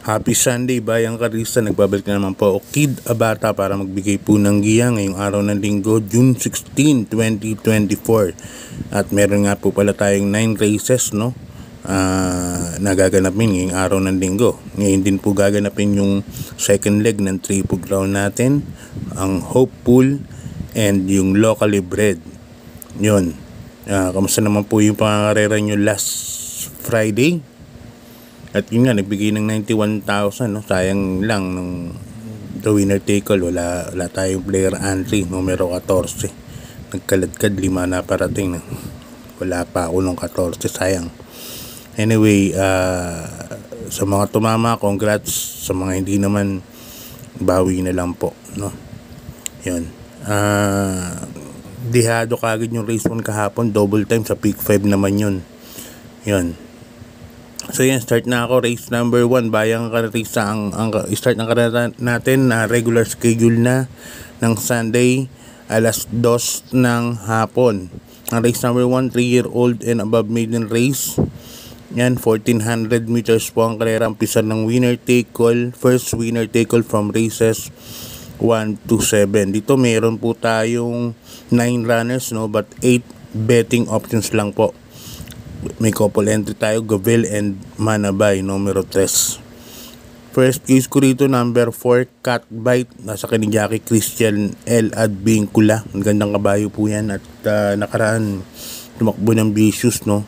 Happy Sunday, Bayang Karista. Nagbabalik na naman po ako, Kid Abata, para magbigay po ng giya ngayong araw ng linggo, June 16, 2024. At meron nga po pala tayong 9 races, no? Nagaganapin ngayong araw ng linggo. Ngayon din po gaganapin yung second leg ng triple crown natin, ang Hopeful and yung Locally Bred. Yun. Kamusta naman po yung pangangarera nyo last Friday? At yun nga, nagbigay ng 91,000, no? Sayang lang nung the winner take all, wala tayong player entry, numero 14. Nagkaladkad, 5 na parating, no? Wala pa ako nung 14, sayang. Anyway, sa mga tumama, congrats. Sa mga hindi naman, bawi na lang po, no? Yun. Dihado kagad yung race 1 kahapon, double time sa peak 5 naman yun. Yun. So yan, start na ako. Race number 1, Bayang Karista. Ang start ng karera natin na regular schedule na ng Sunday, alas 2 ng hapon. Ang race number 1, 3-year-old and above maiden race. Yan, 1400 meters po ang karera. Umpisa ng winner take all. First winner take all from races 1 to 7. Dito meron po tayong 9 runners, no, but 8 betting options lang po. May couple entry tayo, Gavel and Manabay, numero 3. First case ko rito, number 4, Cat Bite. Nasa kay ni Jackie Christian L. Advincula. Ang gandang kabayo po yan. At nakaraan, tumakbo ng vicious, no?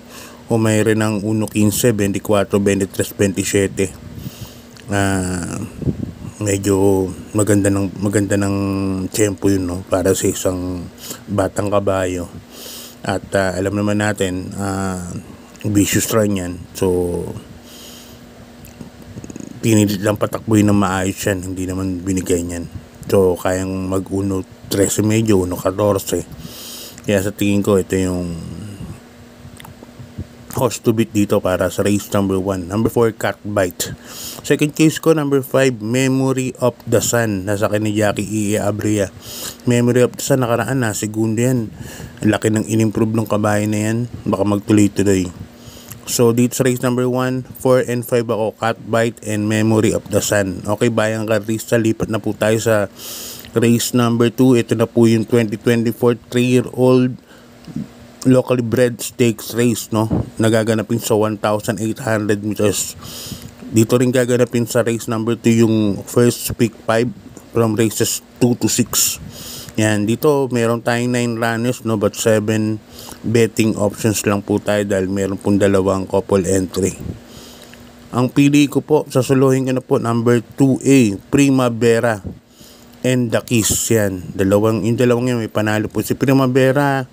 O may rin ng 1.15, 24, 23, 27. Medyo maganda ng tempo yun, no? Para sa isang batang kabayo. At alam naman natin, vicious run yan. So, pinilit lang patakbuhin ng maayos yan. Hindi naman binigay yan. So, kayang mag 1.13 medyo, 1.14. Kaya sa tingin ko, ito yung horse to beat dito para sa race number 1. Number 4, Cat Bite. Second case ko, number 5, Memory of the Sun. Nasa kay ni Jackie E. Abria. Memory of the Sun, nakaraan na, segundo yan. Laki ng in-improve ng kabayo na yan. Baka magtuloy-tuloy. So, dito sa race number 1, 4 and 5 ako, Cat Bite and Memory of the Sun. Okay, Bayang Karista, lipat na po tayo sa race number 2. Ito na po yung 2024 3-year-old locally bred stakes race, no? Nagaganapin sa 1,800 meters. Dito rin gaganapin sa race number 2 yung first pick 5 from races 2 to 6. Yan, dito meron tayong 9 runners, no, but 7 betting options lang po tayo dahil meron pong dalawang couple entry. Ang pili ko po, sasuluhin ko na po, number 2A, Primavera and the Kiss. Yan, yung dalawang yan, may panalo po si Primavera.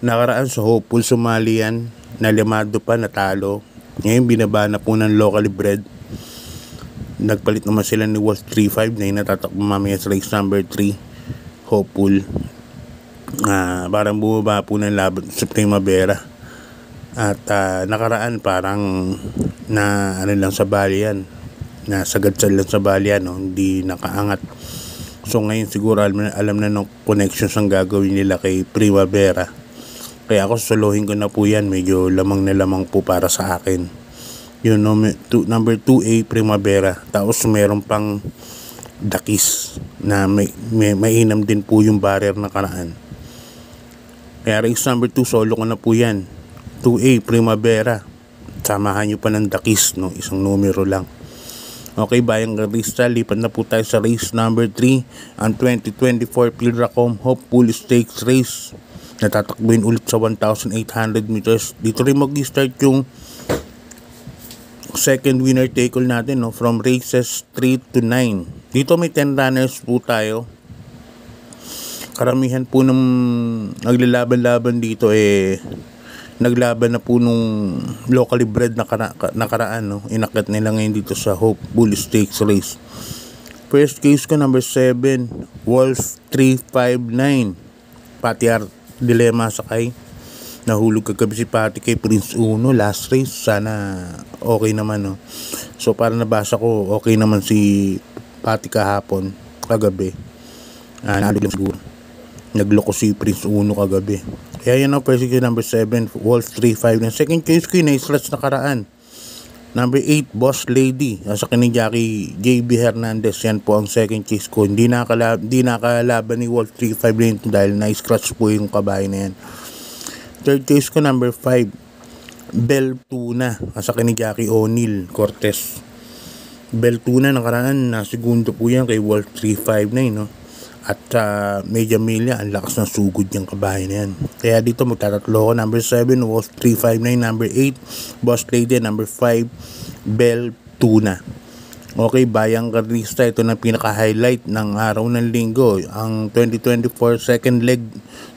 Nakaraan sa Hopeful, sumali yan, nalimado pa, natalo. Ngayon binaba na po ng locally bred. Nagpalit naman sila ni Wolf 3-5 na yung natatakbo mamaya sa race number 3, Hopeful. Parang bumaba po ng laban sa Primavera. At nakaraan parang na ano lang sa bali yan, nasagadsad lang sa bali yan, no? Hindi nakaangat. So ngayon siguro alam na ng connections ang gagawin nila kay Primavera. Kaya ako suluhin ko na po yan. Medyo lamang na lamang po para sa akin. Yun, number 2A, Primavera. Tapos meron pang Dakis na mainam din po yung barrier na karaan. Kaya race number 2, solo ko na po yan. 2A, Primavera. Samahan nyo pa ng Dakis, no? Isang numero lang. Okay, Bayang Karista, lipat na po tayo sa race number 3. Ang 2024 Pilracom Hopeful Stakes Race. Natatakbuhin ulit sa 1,800 meters. Dito rin mag-start yung second winner take all natin, no, from races 3 to 9. Dito may 10 runners po tayo. Karamihan po ng naglalaban-laban dito naglaban na po nung locally bred na nakaraan, no. Inakyat nila ngayon dito sa Hopeful Stakes Race. First case ko, number 7, Wolf 359. Patiar Dilema sakay. Nahulog kagabi si Pati kay Prince Uno last race. Sana okay naman, no. So para nabasa ko, okay naman si Pati kahapon, kagabi. Nalog lang siguro. Nagloko si Prince Uno kagabi. Kaya yan ang first case number 7, Wolf 3-5. Second case ko yun, na-stretch nakaraan. Number 8, Boss Lady. Sa ni Jackie JB Hernandez. Yan po ang second chase ko. Hindi nakalaban ni Wolf 3-5 dahil na-scratch po yung kabahay na yan. Third chase ko, number 5, Bell Tuna. Sa ni Jackie O'Neil Cortez. Bell Tuna nakaraan na segundo po yan kay Wolf 359, no? At Media Milla, ang lakas ng sugod yung kabahay na yan. Kaya dito magtatatlo ko. Number 7, Wolf 359. Number 8, Boss Lady. Number 5, Bell Tuna. Okay, bayang karlista. Ito na pinaka-highlight ng araw ng linggo. Ang 2024 second leg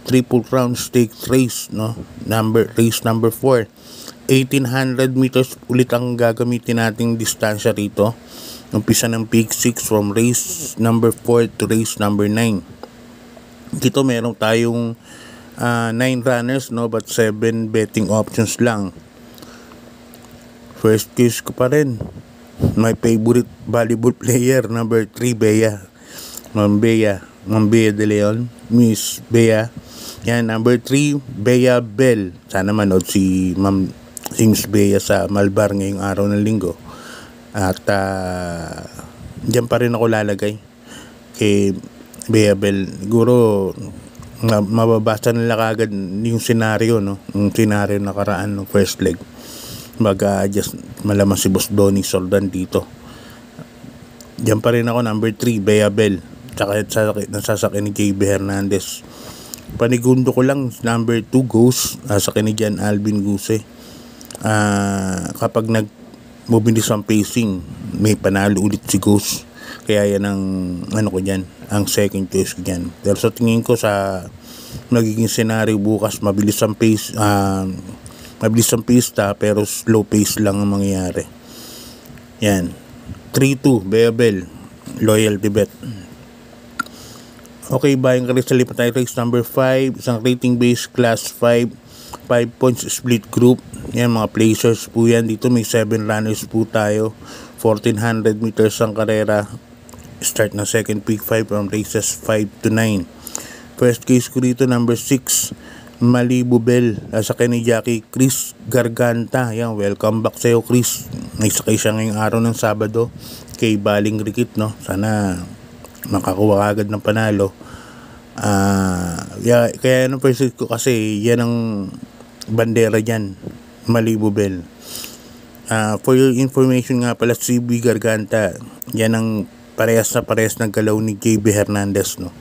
triple crown stakes race, no? Race number 4. 1800 meters ulit ang gagamitin nating distansya rito. Umpisa ng peak 6 from race number 4 to race number 9. Dito meron tayong 9 runners, no, but 7 betting options lang. First case ko pa rin, my favorite volleyball player, number 3, Bea. Ma'am Bea de Leon, Miss Bea. Yan, number 3, Bea Bell. Sana manood si Miss Bea sa Malbar ngayong araw ng linggo. At dyan pa rin ako lalagay kay Bea Bell. Siguro mababasa nila kagad yung senaryo, no? Yung senaryo nakaraan ng first leg. Mag-adjust malaman si Boss Donnie Soldan dito. Dyan pa rin ako, number 3, Bea Bell. Tsaka nasasakyan ni JB Hernandez. Panigundo ko lang, number 2, Ghost. Sasakyan ni Jan Alvin Guse. Kapag mubilis ang pacing, may panalo ulit si Ghost. Kaya yan ang ko dyan, ang second choice ko dyan. Pero sa tingin ko sa magiging scenario bukas, mabilis ang pista pero slow pace lang ang mangyayari. Yan, 3-2 Bea Bell, loyalty bet. Okay, bayang karisali pa tayo. Race number 5, isang rating base class 5 points split group. Yan, mga placers po yan. Dito may 7 runners po tayo. 1400 meters ang karera. Start na second peak 5 from races 5 to 9. First case ko dito, number 6, Malibu Bell. Sa ni Jackie Chris Garganta. Yan, welcome back sa'yo, Chris. Nagsakay siya ngayong araw ng Sabado kay Baling Rikit, no? Sana makakuha agad ng panalo. Kaya yung first case ko kasi yan ang bandera dyan, Malibu Bell. For your information nga pala, CB Garganta, yan ang parehas ng galaw ni JB Hernandez, no?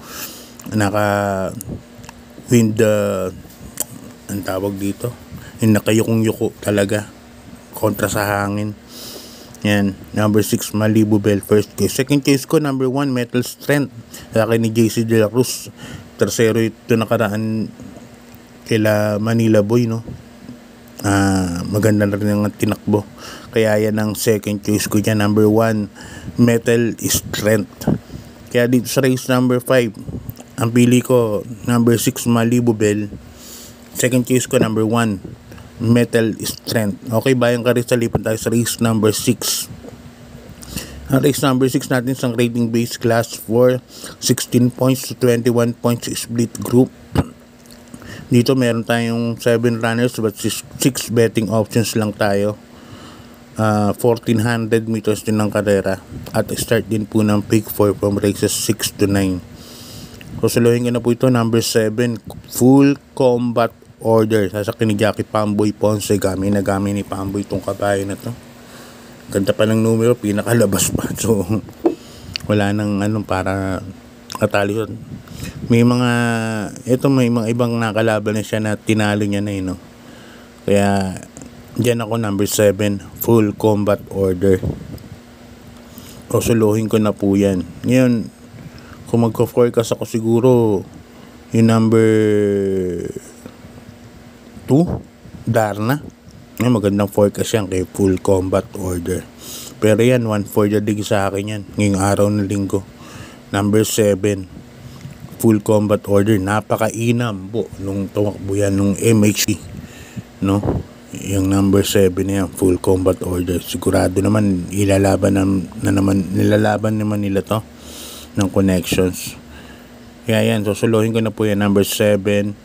Naka-wind, ang tawag dito, yung nakayukong-yuko talaga kontra sa hangin. Yan, number 6, Malibu Bell, first case. Second case ko, number 1, Metal Strength. Sa akin ni JC De La Cruz. Tercero ito nakaraan kila Manila Boy, no? Maganda na rin ang tinakbo. Kaya yan ang second choice ko dyan, number 1, Metal Strength. Kaya dito sa race number 5, ang pili ko, number 6, Malibu Bell. Second choice ko, number 1, Metal Strength. Okay, bayang karisa, lipat tayo sa race number 6. Ang race number 6 natin isang rating base class 4, 16 points to 21 points split group. Dito meron tayong 7 runners but 6 betting options lang tayo. 1400 meters din ng karera at start din po ng peak 4 from races 6 to 9. Susuluhin ko na po ito, number 7, Full Combat Order. Sasakyan ni Jackie Pamboy Ponce. Gamit ni Pamboy itong kabayo na to. Ganda pa ng numero, pinakalabas pa. So wala nang para katalo yun. May mga ibang nakalaban na siya na tinalo niya na, no? Kaya dyan ako, number 7, Full Combat Order. Susuluhin ko na po yan. Ngayon, kung magko-forecast ako, siguro yung number 2, Darna. Magandang forecast yan kay Full Combat Order. Pero yan, 1-4 dig sa akin yan ngayong araw ng linggo. Number 7, Full Combat Order. Napakainam po nung tumakbo yan nung MHC, no? Yung number 7 na yan, Full Combat Order. Sigurado naman nilalaban naman nila to ng connections. Kaya yan, susuluhin ko na po yan, number 7,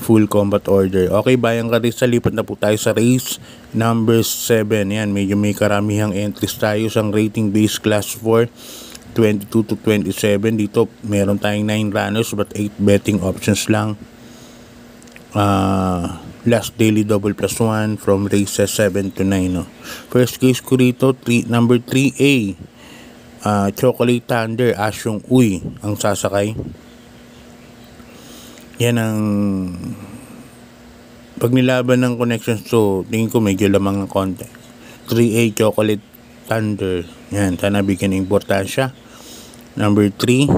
full combat order. Okay, bayang karista, lipat na po tayo sa race number 7. Yan, medyo may karamihang entries tayo sa rating base class 4, 22 to 27. Dito meron tayong 9 runners but 8 betting options lang. Last daily double plus 1 from races 7 to 9, no? First case ko rito, number 3A, Chocolate Thunder, Asyong Uy ang sasakay. Yan ang pag nilaban ng connections to, tingin ko medyo lamang ng konti. 3A Chocolate Thunder, yan, sana bigyan ng importansya. Number 3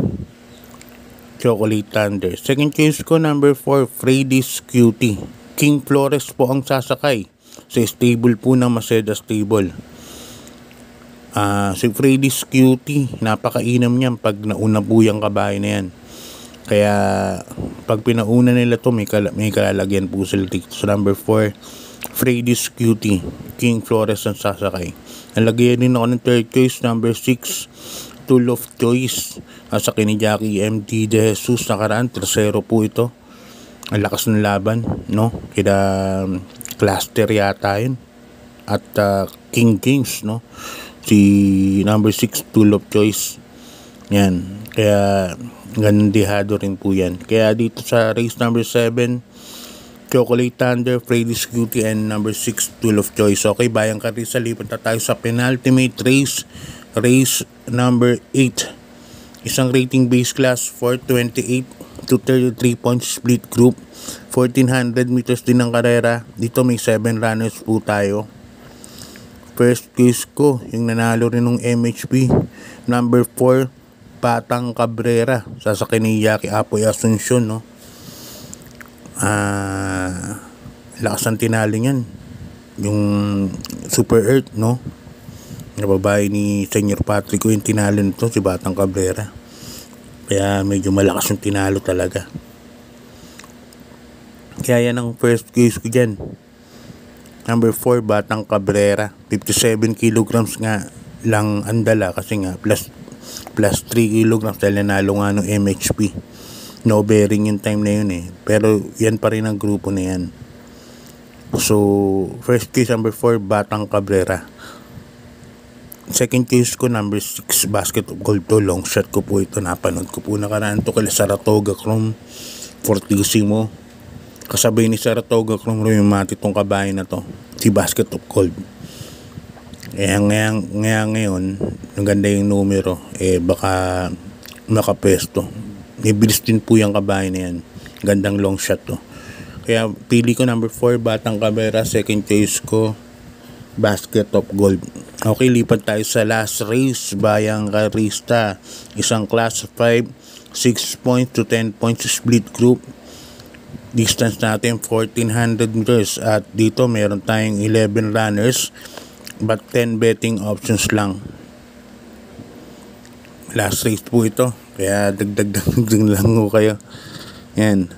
Chocolate Thunder. Second choice ko, number 4 Freddy's Cutie, King Flores po ang sasakay sa stable po ng Maceda Stable. Si Freddy's Cutie, napakainam niyan pag nauna po yung kabahay na yan. Kaya pag pinauna nila to, may kalalagyan po sila dito. So number 4 Freddy's Cutie, King Flores ang sasakay. Nalagyan din ako ng third choice, number 6 Tool of Choice, sa ni Jackie MT De Jesus. Nakaraan 3-0 po ito. Ang lakas ng laban, no? Kaya cluster yata yun. At King Kings, no? Si number 6 Tool of Choice. Yan. Kaya ganun dihado rin po yan. Kaya dito sa race number 7, Chocolate Thunder, Freddy's Cutie, and number 6 Tool of Choice. Okay, bayang karisa, lipat na tayo sa penultimate race. Race number 8. Isang rating base class for 28 to 33 points split group. 1400 meters din ang karera. Dito may 7 runners po tayo. First case ko, yung nanalo rin ng MHP, number 4 Batang Cabrera, sasakay ni Jackie Apoy Asuncion, no? Lakas ang tinalo yan, yung Super Earth, no? Nababae ni Senyor Patrick ko yung tinalo nito, si Batang Cabrera. Kaya medyo malakas yung tinalo talaga. Kaya yan ang first case ko dyan. Number 4 Batang Cabrera, 57 kilograms nga lang ang dala kasi nga plus 3 kilograms dahil nanalo nga ng MHP. No bearing yung time na yun eh. Pero yan pa rin ang grupo na yan. So first case number 4 Batang Cabrera. Second case ko number 6 Basket of Gold to. Long shot ko po ito. Napanood ko po nakaraan to kay Saratoga Chrome Fortissimo. Kasabay ni Saratoga Chrome yung mati tong kabahay na to, si Basket of Gold. Ngayon ang ganda yung numero, baka makapesto. May bilis din po yung kabahay na yan. Gandang long shot to. Kaya pili ko number 4 Batang Cabrera. Second choice ko Basket of Gold. Okay, lipat tayo sa last race, bayang karista. Isang class 5, 6 points to 10 points split group. Distance natin 1400 meters at dito meron tayong 11 runners but 10 betting options lang. Last race po ito, kaya dagdag lang ko kayo. Yan.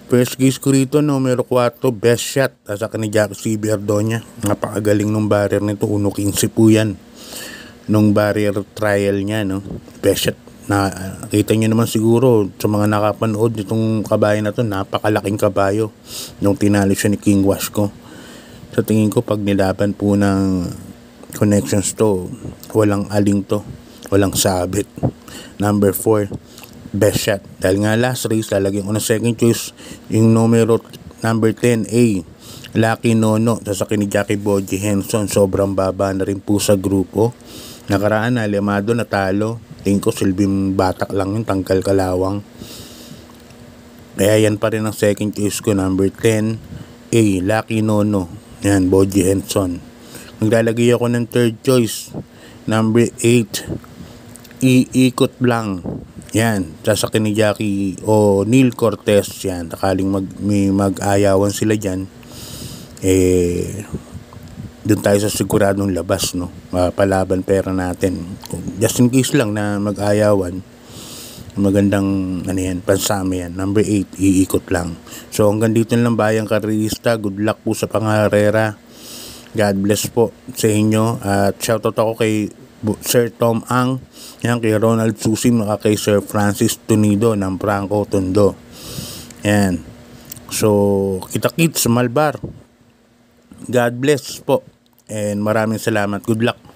First case ko rito, numero 4 Best Shot, sa ni Jackie C. Ardonia. Napakagaling nung barrier nito, 1.15 po yan nung barrier trial niya, no? Best Shot. Nakita nyo naman siguro sa mga nakapanood nitong kabayo na to, napakalaking kabayo nung tinalo siya ni King Wasco. Sa tingin ko pag nilaban po ng connections to, walang aling to, walang sabit. Number 4 Best Shot, dahil nga last race lalagyan ko na second choice yung numero number 10A Lucky Nono, sasakin ni Jackie Boji Henson. Sobrang baba na rin po sa grupo. Nakaraan na Limado natalo. Tingin ko silbing batak lang yung tanggal kalawang. Kaya yan pa rin ang second choice ko, number 10A Lucky Nono. Yan, Boji Henson. Maglalagay ako ng third choice, number 8 Iikot Blanc. Yan, sasakin ni Jackie o Neil Cortez. Yan, takaling mag-ayawan sila dyan, doon tayo sa siguradong labas, no? Palaban pera natin. Just in case lang na mag-ayawan, magandang pansama yan. Number 8 Iikot lang. So hanggang dito lang bayang karista. Good luck po sa pangarera. God bless po sa inyo. At shoutout ako kay Sir Tom Ang, yan, kay Ronald Susim, kay Sir Francis Tunido ng Franco Tondo. Yan. So, kita-kits Malbar. God bless po. And maraming salamat. Good luck.